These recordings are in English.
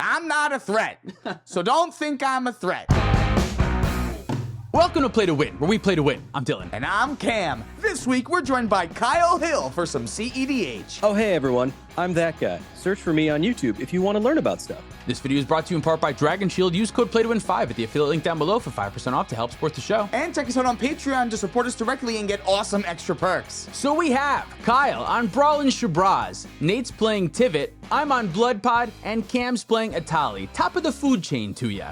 I'm not a threat, so don't think I'm a threat. Welcome to Play to Win, where we play to win. I'm Dylan. And I'm Cam. This week, we're joined by Kyle Hill for some cEDH. Oh, hey, everyone. I'm that guy. Search for me on YouTube if you want to learn about stuff. This video is brought to you in part by Dragon Shield. Use code PLAYTOWIN5 at the affiliate link down below for 5% off to help support the show. And check us out on Patreon to support us directly and get awesome extra perks. So we have Kyle on BRALLIN SHABRAZ, Nate's playing TIVIT, I'm on Blood Pod, and Cam's playing ETALI. Top of the food chain to ya.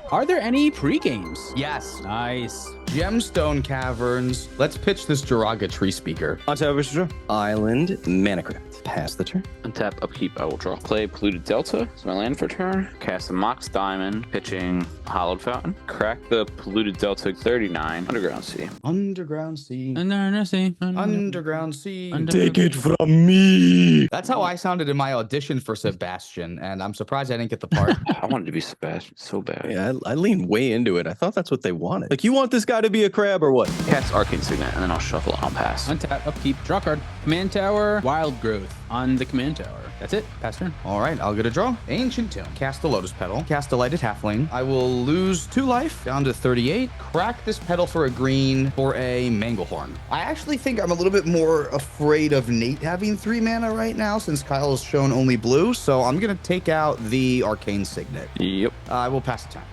Are there any pre-games? Yes. Nice. Gemstone Caverns. Let's pitch this Jiraga Tree Speaker. Island, Manacraft. Pass the turn. Untap, upkeep, I will draw. Play Polluted Delta. It's my land for turn. Cast a Mox Diamond, pitching Hollowed Fountain. Crack the Polluted Delta 39. Underground Sea. Underground Sea. Underground Sea. Take it from me. That's how I sounded in my audition for Sebastian, and I'm surprised I didn't get the part. I wanted to be Sebastian so bad. Yeah, I leaned way into it. I thought that's what they wanted. Like, you want this guy to be a crab or what? Cast Arcane Signet, and then I'll shuffle and I'll pass. Untap, upkeep, draw card. Command Tower, Wild Growth on the Command Tower. That's it. Pass turn. All right, I'll get a draw. Ancient Tomb. Cast a Lotus Petal. Cast a Lighted Halfling. I will lose 2 life down to 38. Crack this petal for a green for a Manglehorn. I actually think I'm a little bit more afraid of Nate having 3 mana right now since Kyle has shown only blue. So I'm going to take out the Arcane Signet. Yep. I will pass the turn.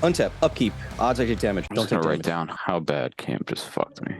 Untap, upkeep, odds I take damage. I'm Don't just take gonna write damage. down how bad Cam just fucked me.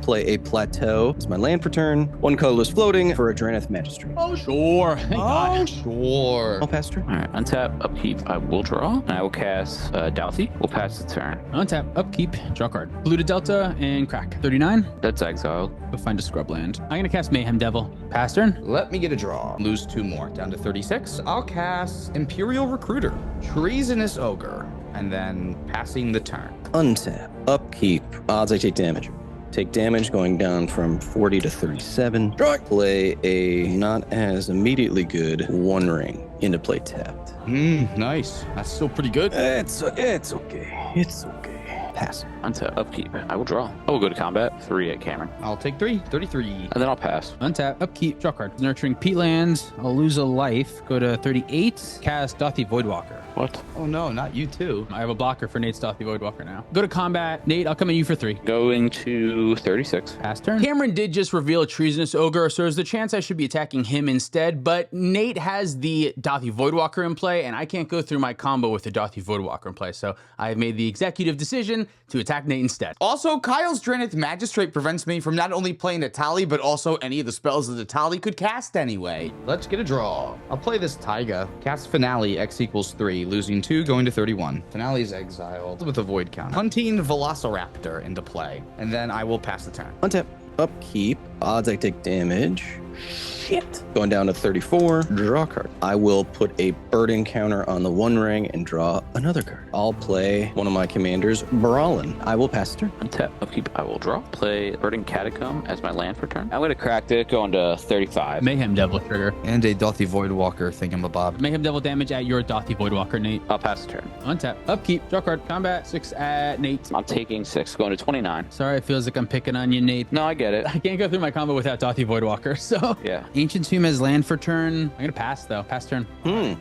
Play a Plateau. It's my land for turn. 1 colorless floating for a Draneth Magistrate. Oh, sure. Thank God. Sure. I'll pass turn. All right, untap, upkeep, I will draw. And I will cast Douthie. We'll pass the turn. Untap, upkeep, draw card. Polluted Delta and crack. 39. That's exiled. Go find a scrub land. I'm gonna cast Mayhem Devil. Pass turn. Let me get a draw. Lose 2 more down to 36. I'll cast Imperial Recruiter. Treasonous Ogre. And then passing the turn. Untap, upkeep, odds I take damage. Take damage going down from 40 to 37. Play a not as immediately good 1 ring into play tapped. Nice. That's still pretty good. It's okay. It's okay. Pass. Untap, upkeep, I will draw. I will go to combat. 3 at Cameron. I'll take 3. 33. And then I'll pass. Untap, upkeep, draw card. Nurturing Peatlands. I'll lose a life. Go to 38. Cast Dauthi Voidwalker. What? Oh no, not you too. I have a blocker for Nate's Dauthi Voidwalker now. Go to combat. Nate, I'll come at you for 3. Going to 36. Pass turn. Cameron did just reveal a Treasonous Ogre, so there's a chance I should be attacking him instead, but Nate has the Dauthi Voidwalker in play, and I can't go through my combo with the Dauthi Voidwalker in play, so I have made the executive decision to attack Nate instead. Also, Kyle's Draneth Magistrate prevents me from not only playing ETALI, but also any of the spells that ETALI could cast anyway. Let's get a draw. I'll play this Taiga. Cast Finale, X equals 3, losing 2, going to 31. Finale is exiled with a void count. Hunting Velociraptor into play, and then I will pass the turn. Untap, upkeep, odds I take damage. Shit. Going down to 34. Draw card. I will put a burden counter on the 1 ring and draw another card. I'll play one of my commanders, BRALLIN. I will pass turn. Untap, upkeep, I will draw. Play Burning Catacomb as my land for turn. I'm going to crack it, going to 35. Mayhem Devil trigger. And a Dauthi Voidwalker thingamabob. Mayhem Devil damage at your Dauthi Voidwalker, Nate. I'll pass the turn. Untap, upkeep, draw card, combat, 6 at Nate. I'm taking 6, going to 29. Sorry, it feels like I'm picking on you, Nate. No, I get it. I can't go through my combo without Dauthi Voidwalker, so. Yeah. Ancient Tomb has land for turn. I'm gonna pass though. Pass turn.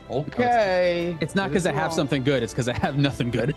Okay. It's not because I have something good. It's because I have nothing good.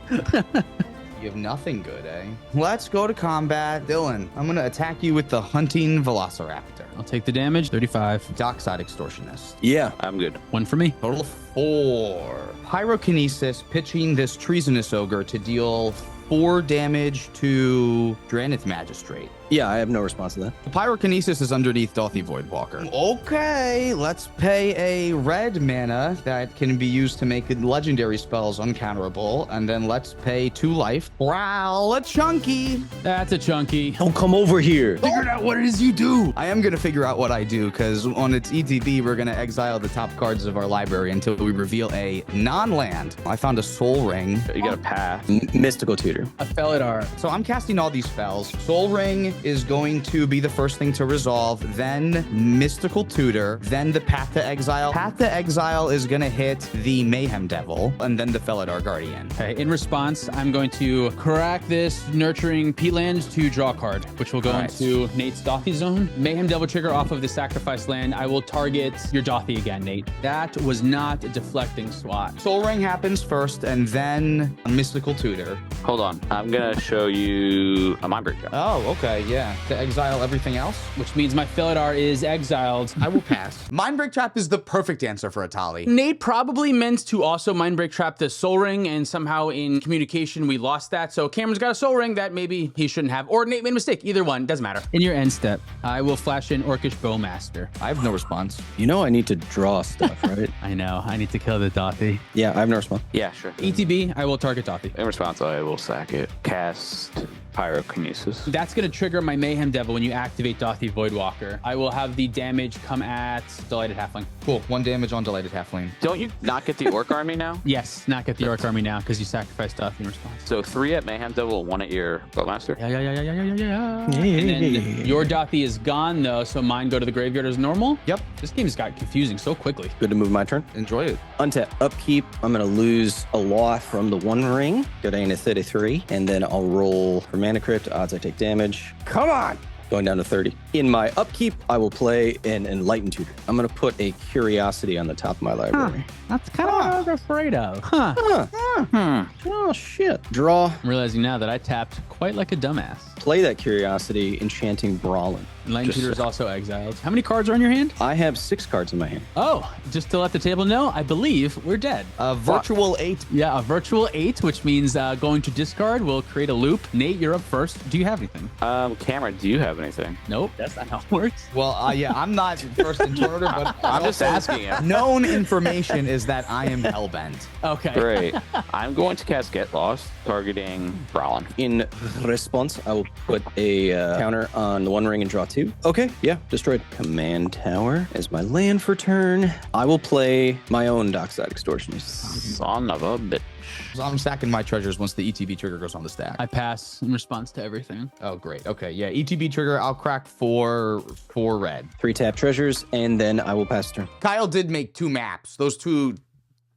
You have nothing good, eh? Let's go to combat. Dylan, I'm gonna attack you with the Hunting Velociraptor. I'll take the damage. 35. Dockside Extortionist. Yeah. I'm good. 1 for me. Total 4. Pyrokinesis, pitching this Treasonous Ogre to deal 4 damage to Draneth Magistrate. Yeah, I have no response to that. The Pyrokinesis is underneath Dauthi Voidwalker. Okay, let's pay a red mana that can be used to make legendary spells uncounterable, and then let's pay 2 life. Growl a chunky. That's a chunky. Don't come over here. Figured out what it is you do. I am gonna figure out what I do, because on its ETB, we're gonna exile the top cards of our library until we reveal a non-land. I found a Soul Ring. You got to pass. Mystical Tutor. A Felidar. So I'm casting all these spells. Soul Ring, is going to be the first thing to resolve, then Mystical Tutor, then the Path to Exile. Path to Exile is going to hit the Mayhem Devil, and then the Felidar Guardian. Okay, in response, I'm going to crack this Nurturing Peatland to draw a card, which will go into Nate's Dothy zone. Mayhem Devil trigger off of the sacrifice land. I will target your Dothy again, Nate. That was not a deflecting swat. Soul Ring happens first, and then a Mystical Tutor. Hold on. I'm going to show you a Mind Break job. Oh, okay, yeah. To exile everything else? Which means my Felidar is exiled. I will pass. Mindbreak Trap is the perfect answer for ETALI. Nate probably meant to also Mindbreak Trap the Soul Ring, and somehow in communication we lost that. So Cameron's got a Soul Ring that maybe he shouldn't have, or Nate made a mistake. Either one, doesn't matter. In your end step, I will flash in Orcish Bowmaster. I have no response. You know I need to draw stuff, right? I know, I need to kill the Dothy. Yeah, I have no response. Yeah, sure. ETB, I will target Dothy. In response, I will sack it. Cast Pyrokinesis. That's going to trigger my Mayhem Devil when you activate Dothy Voidwalker. I will have the damage come at Delighted Halfling. Cool. 1 damage on Delighted Halfling. Don't you not get the Orc Army now? Yes, not get the Orc Army now because you sacrificed Dothy in response. So 3 at Mayhem Devil, 1 at your Bowmaster? Yeah. And then your Dothy is gone though, so mine go to the graveyard as normal. Yep. This game has got confusing so quickly. Good to move my turn. Enjoy it. Untap, upkeep. I'm going to lose a life from the One Ring. Go down to 33. And then I'll roll for Mana Crypt. Odds I take damage. Come on! Going down to 30. In my upkeep, I will play an Enlightened Tutor. I'm going to put a Curiosity on the top of my library. That's kind of what I was afraid of. Oh, shit. Draw. I'm realizing now that I tapped quite like a dumbass. Play that Curiosity, enchanting Brawlin. Enlightened Tutor is also exiled. How many cards are in your hand? I have 6 cards in my hand. Oh, just to let the table know, I believe we're dead. A virtual 8. Yeah, a virtual 8, which means going to discard will create a loop. Nate, you're up first. Do you have anything? Cameron, do you have anything? Nope, that's not how it works. Well, yeah, I'm not first in order, but I'm just asking you. known information is that I am hellbent. Okay. Great. I'm going to cast Get Lost, targeting BRALLIN. In response, I will put a counter on the One Ring and draw 2. Okay, yeah, destroyed. Command Tower as my land for turn. I will play my own Dockside Extortionist. Son of a bitch. So I'm stacking my treasures once the ETB trigger goes on the stack. I pass in response to everything. Oh, great. Okay, yeah, ETB trigger, I'll crack 4 red. 3 tap treasures, and then I will pass turn. Kyle did make 2 maps. Those 2,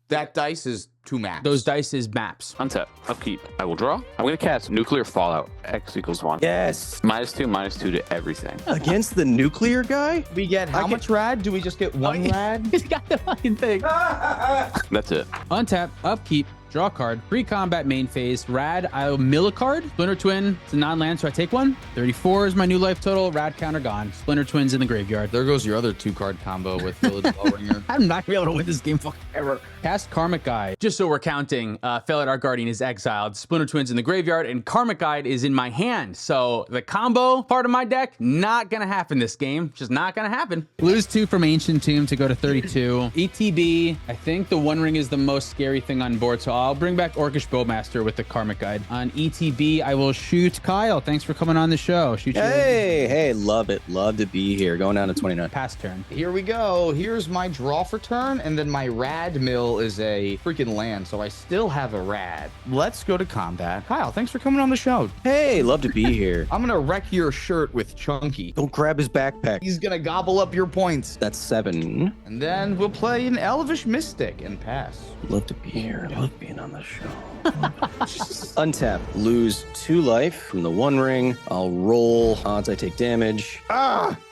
that dice is 2 maps. Those dice is maps. Untap, upkeep. I will draw. I'm going to cast Nuclear Fallout. X equals 1. Yes. -2 to everything. Against the nuclear guy? We get how much rad? Do we just get 1 rad? He's got the fucking thing. That's it. Untap, upkeep, draw a card, pre-combat main phase, rad, I'll mill a card, Splinter Twin, it's a non-land, so I take 1. 34 is my new life total, rad counter gone. Splinter Twin's in the graveyard. There goes your other 2-card combo with Village Bellringer. I'm not gonna be able to win this game fucking ever. Cast Karmic Guide. Just so we're counting, Felidar Guardian is exiled, Splinter Twin's in the graveyard, and Karmic Guide is in my hand. So the combo part of my deck, not gonna happen this game. Just not gonna happen. Lose 2 from Ancient Tomb to go to 32. ETB, I think the One Ring is the most scary thing on board, so I'll bring back Orcish Bowmaster with the Karmic Guide. On ETB, I will shoot Kyle. Thanks for coming on the show. Shoot you. Hey, love it. Love to be here. Going down to 29. Pass turn. Here we go. Here's my draw for turn, and then my rad mill is a freaking land, so I still have a rad. Let's go to combat. Kyle, thanks for coming on the show. Hey, love to be here. I'm gonna wreck your shirt with Chunky. Don't grab his backpack. He's gonna gobble up your points. That's 7. And then we'll play an Elvish Mystic and pass. Love to be here. Love being on the show. Untap, lose 2 life from the One Ring. I'll roll. Odds I take damage.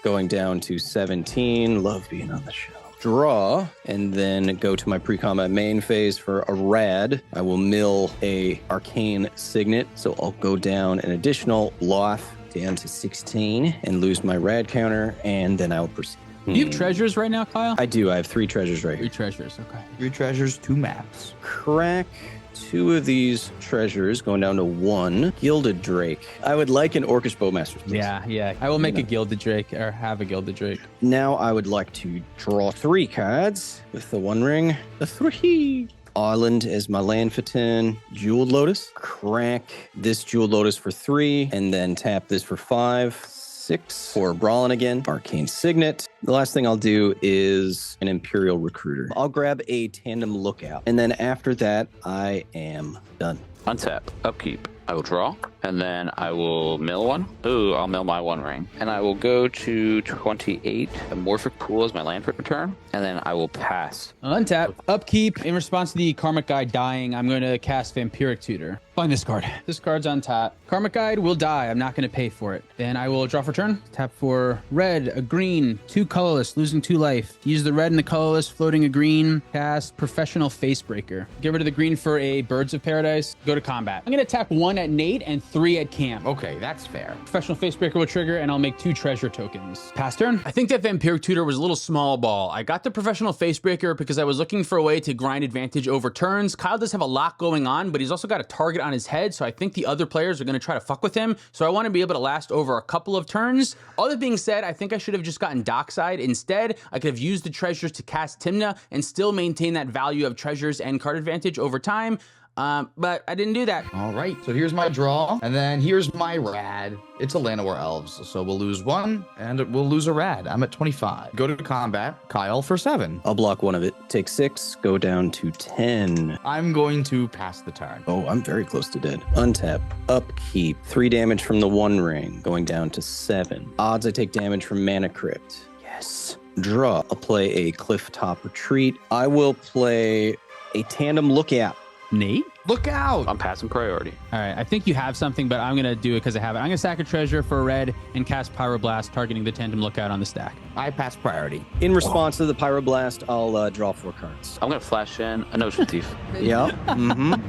Going down to 17. Love being on the show. Draw, and then go to my pre-combat main phase for a rad. I will mill a Arcane Signet, so I'll go down an additional life down to 16 and lose my rad counter, and then I'll proceed. Do you have treasures right now, Kyle? I do. I have 3 treasures right 3 here. treasures, okay. 3 treasures, 2 maps. Crack 2 of these treasures, going down to 1. Gilded Drake. I would like an Orcish Bowmaster, please. Yeah. I will make a Gilded Drake, or have a Gilded Drake. Now I would like to draw 3 cards with the One Ring. The 3. Island as my land for 10. Jeweled Lotus. Crack this Jeweled Lotus for 3, and then tap this for 5. 6 for BRALLIN again. Arcane Signet. The last thing I'll do is an Imperial Recruiter. I'll grab a Tandem Lookout, and then after that, I am done. Untap, upkeep. I will draw, and then I will mill one. Ooh, I'll mill my One Ring. And I will go to 28. A Morphic Pool is my land for turn, and then I will pass. Untap. Upkeep. In response to the Karmic Guide dying, I'm going to cast Vampiric Tutor. Find this card. This card's on top. Karmic Guide will die. I'm not going to pay for it. Then I will draw for turn. Tap for red, a green, 2 colorless, losing 2 life. Use the red and the colorless, floating a green. Cast Professional Facebreaker. Get rid of the green for a Birds of Paradise. Go to combat. I'm going to tap 1 at Nate and 3 at Cam. Okay, that's fair. Professional Facebreaker will trigger, and I'll make 2 treasure tokens. Pass turn. I think that Vampiric Tutor was a little small ball. I got the Professional Facebreaker because I was looking for a way to grind advantage over turns. Kyle does have a lot going on, but he's also got a target on his head, so I think the other players are going to try to fuck with him. So I want to be able to last over a couple of turns. All that being said, I think I should have just gotten Dockside. Instead, I could have used the treasures to cast TIMNA and still maintain that value of treasures and card advantage over time. But I didn't do that. All right, so here's my draw, and then here's my rad. It's a Llanowar Elves, so we'll lose 1, and we'll lose a rad. I'm at 25. Go to combat, Kyle for 7. I'll block one of it. Take 6, go down to 10. I'm going to pass the turn. Oh, I'm very close to dead. Untap, upkeep, 3 damage from the One Ring, going down to 7. Odds I take damage from Mana Crypt. Yes. Draw. I'll play a Cliff Top Retreat. I will play a Tandem Lookout. Nate? Look out! I'm passing priority. All right, I think you have something, but I'm going to do it because I have it. I'm going to sack a treasure for a red and cast Pyroblast, targeting the Tandem Lookout on the stack. I pass priority. In response to the Pyroblast, I'll draw 4 cards. I'm going to flash in a Notion Thief. Yeah.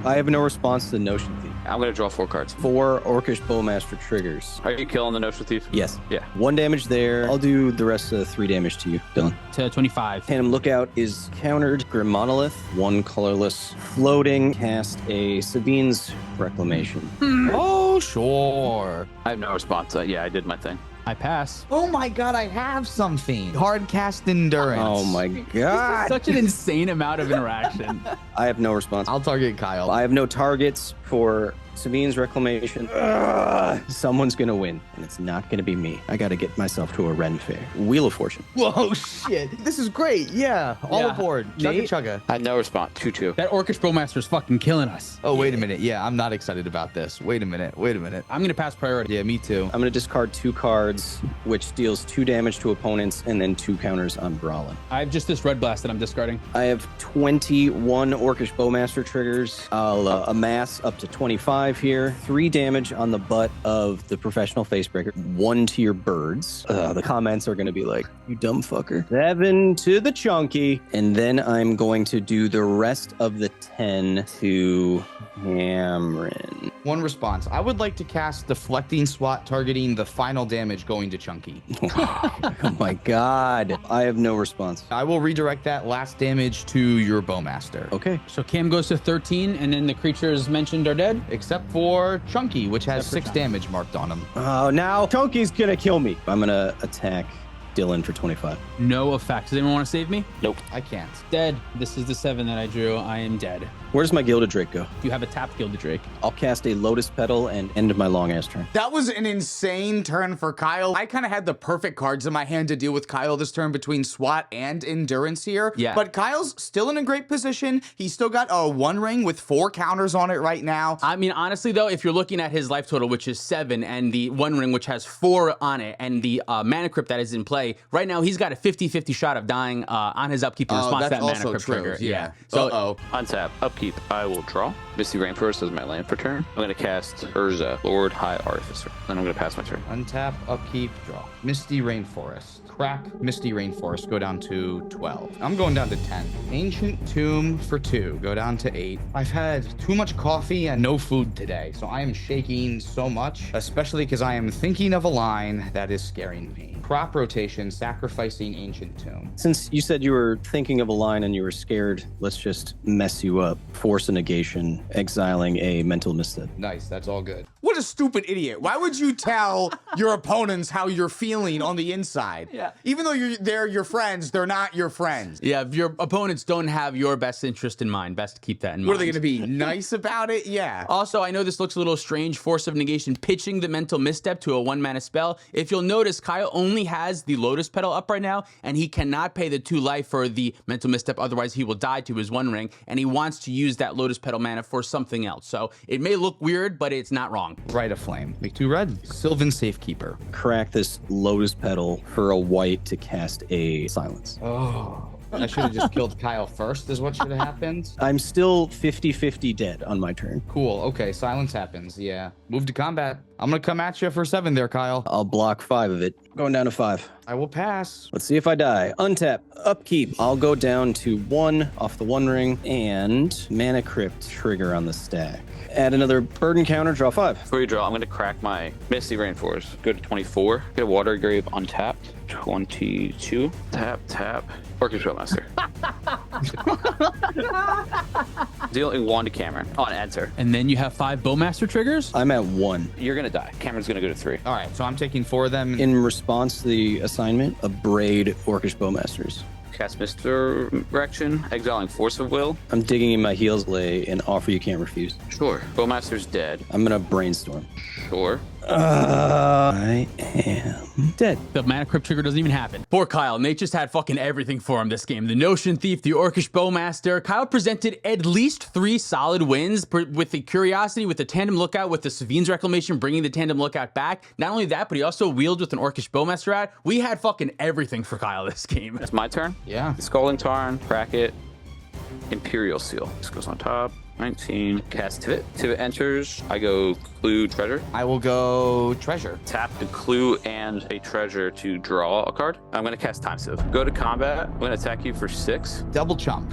I have no response to the Notion Thief. I'm going to draw 4 cards. 4 Orcish Bowmaster triggers. Are you killing the Notion Thief? Yes. Yeah. 1 damage there. I'll do the rest of the 3 damage to you, Dylan. To 25. Tandem Lookout is countered. Grim Monolith, 1 colorless, floating. Cast a Sabine's Reclamation. Oh, sure. I have no response. Yeah, I did my thing. I pass. Oh my god, I have something. Hard cast endurance. Oh my god. Such an insane amount of interaction. I have no response. I'll target Kyle. I have no targets for Sabine's Reclamation. Someone's gonna win, and it's not gonna be me. I gotta get myself to a Ren Fair. Wheel of Fortune. Whoa, shit. This is great. Yeah. All Yeah. aboard. Nate? Chugga. I had no response. 2-2. That Orcish Bowmaster is fucking killing us. Oh, wait a minute. Yeah, I'm not excited about this. Wait a minute. I'm going to pass priority. Yeah, me too. I'm gonna discard 2 cards, which deals 2 damage to opponents, and then 2 counters on Brawlin. I have just this Red Blast that I'm discarding. I have 21 Orcish Bowmaster triggers. I'll amass up to 25 here. 3 damage on the butt of the Professional Facebreaker. 1 to your birds. The comments are going to be like, you dumb fucker. 7 to the Chunky. And then I'm going to do the rest of the 10 to Cameron. One response. I would like to cast Deflecting Swat targeting the final damage going to Chunky. Oh my god. I have no response. I will redirect that last damage to your Bowmaster. Okay. So Cam goes to 13, and then the creatures mentioned are dead. Except for Chunky, which has Except for 6 Chunky. damage marked on him. Oh, now Chunky's gonna kill me. I'm gonna attack Dylan for 25. No effect. Does anyone want to save me? Nope. I can't. Dead. This is the 7 that I drew. I am dead. Where does my Gilded Drake go? You have a tapped Gilded Drake. I'll cast a Lotus Petal and end my long ass turn. That was an insane turn for Kyle. I kind of had the perfect cards in my hand to deal with Kyle this turn between SWAT and Endurance here. Yeah. But Kyle's still in a great position. He's still got a One Ring with 4 counters on it right now. I mean, honestly, though, if you're looking at his life total, which is 7, and the One Ring, which has 4 on it, and the Mana Crypt that is in play, right now he's got a 50-50 shot of dying on his upkeep in response to that Mana Crypt trigger. Yeah. So, Untap, upkeep, I will draw. Misty Rainforest is my land for turn. I'm going to cast Urza, Lord High Artificer. Then I'm going to pass my turn. Untap, upkeep, draw. Misty Rainforest. Crack Misty Rainforest, go down to 12. I'm going down to 10. Ancient Tomb for 2, go down to 8. I've had too much coffee and no food today, so I am shaking so much, especially because I am thinking of a line that is scaring me. Crop rotation, sacrificing Ancient Tomb. Since you said you were thinking of a line and you were scared, let's just mess you up. Force a negation, exiling a mental misstep. Nice, that's all good. What a stupid idiot. Why would you tell your opponents how you're feeling on the inside? Yeah. Even though they're your friends, they're not your friends. Yeah, if your opponents don't have your best interest in mind, best to keep that in mind. What are they going to be, nice about it? Yeah. Also, I know this looks a little strange, Force of Negation pitching the Mental Misstep to a 1-mana spell. If you'll notice, Kyle only has the Lotus Petal up right now, and he cannot pay the 2 life for the Mental Misstep, otherwise he will die to his 1 ring, and he wants to use that Lotus Petal mana for something else. So it may look weird, but it's not wrong. Rite of Flame. Make 2 red. Sylvan Safekeeper. Crack this Lotus Petal for a white to cast a Silence. Oh. I should have just killed Kyle first, is what should have happened. I'm still 50-50 dead on my turn. Cool. Okay, silence happens. Yeah. Move to combat. I'm going to come at you for 7 there, Kyle. I'll block 5 of it. Going down to 5. I will pass. Let's see if I die. Untap, upkeep. I'll go down to 1 off the 1 ring and Mana Crypt trigger on the stack. Add another burden counter, draw 5. Before you draw, I'm going to crack my Misty Rainforest. Go to 24. Get a Water Grave untapped. 22. Tap, tap. Orchid Spellmaster. Dealing 1 to Cameron on enter. And then you have 5 Bowmaster triggers? I'm at 1. You're going to die. Cameron's going to go to 3. All right, so I'm taking 4 of them. In response to the assignment, abrade Orcish Bowmasters. Cast Misdirection, exiling Force of Will. I'm digging in my heels lay and offer you can't refuse. Sure. Bowmaster's dead. I'm gonna brainstorm. Sure. I am dead. The Mana Crypt trigger doesn't even happen. Poor Kyle. Nate just had fucking everything for him this game. The Notion Thief, the Orcish Bowmaster. Kyle presented at least 3 solid wins with the Curiosity, with the Tandem Lookout, with the Savine's Reclamation, bringing the Tandem Lookout back. Not only that, but he also wheeled with an Orcish Bowmaster out. We had fucking everything for Kyle this game. It's my turn. Yeah. Scalding Tarn, Bracket, Imperial Seal. This goes on top. 19. Cast TIVIT. TIVIT enters. I go Clue Treasure. I will go Treasure. Tap the Clue and a Treasure to draw a card. I'm going to cast Time Sieve. Go to combat. I'm going to attack you for 6. Double chump.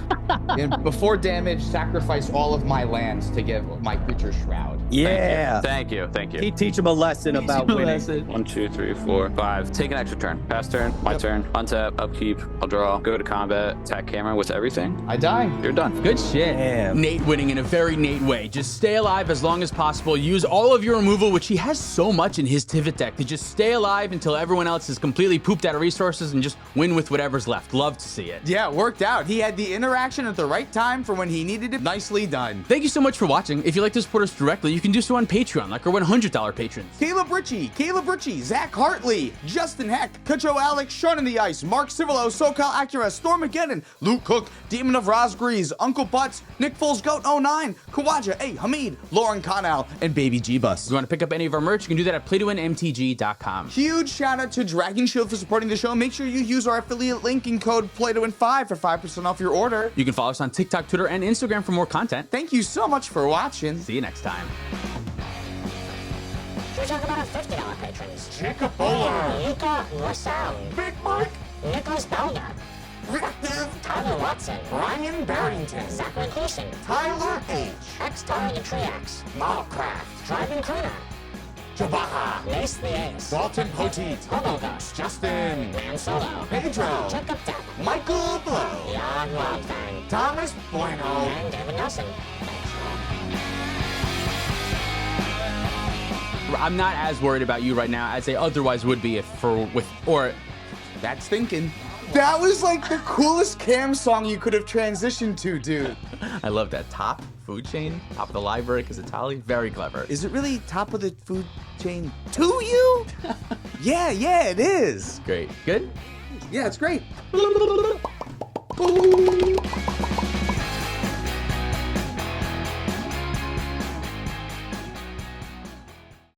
And before damage, sacrifice all of my lands to give my creature Shroud. Yeah. Thank you. Thank you. He teach him a lesson about winning. 1, 2, 3, 4, 5. Take an extra turn. Pass turn. My turn. Untap. Upkeep. I'll draw. Go to combat. Attack Cameron with everything. I die. You're done. Good shit. Damn. Nate winning in a very Nate way. Just stay alive as long as possible. Use all of your removal, which he has so much in his TIVIT deck, to just stay alive until everyone else is completely pooped out of resources and just win with whatever's left. Love to see it. Yeah, it worked out. He had the interaction at the right time for when he needed it. Nicely done. Thank you so much for watching. If you'd like to support us directly, you can do so on Patreon, like our $100 patrons. Caleb Ritchie, Zach Hartley, Justin Heck, Kacho Alex, Sean in the Ice, Mark Civilo, SoCal Acura, Storm McGinnon, Luke Cook, Demon of Rosgrees, Uncle Butts, Nick Foles Goat 09, Kawaja, A. Hamid, Lauren Connell, and Baby G-Bus. If you want to pick up any of our merch, you can do that at playtowinmtg.com. Huge shout out to Dragon Shield for supporting the show. Make sure you use our affiliate link and code PlayToWin5 for 5% off your order. You can follow us on TikTok, Twitter, and Instagram for more content. Thank you so much for watching. See you next time. Should we talk about our $50 patrons? Jacob Bowler, Ika Marcel, Big Mike, Nicholas Belknap, Reactive, Tyler Watson, Ryan Barrington, Zachary Gleason, Tyler H, X-Tari the Triax, Malcraft, Driving Crooner, Jabaha, Mace the Ace, Dalton Poteet, Hobo Ghost, Justin, Man Solo, Pedro, Jacob Depp, Michael Blow, Jan Wildfang, Thomas Bueno, and David Nelson. I'm not as worried about you right now as I otherwise would be That's thinking. That was like the coolest Cam song you could have transitioned to, dude. I love that. Top food chain, top of the library, because ETALI, very clever. Is it really top of the food chain to you? Yeah, it is. Great. Good? Yeah, it's great.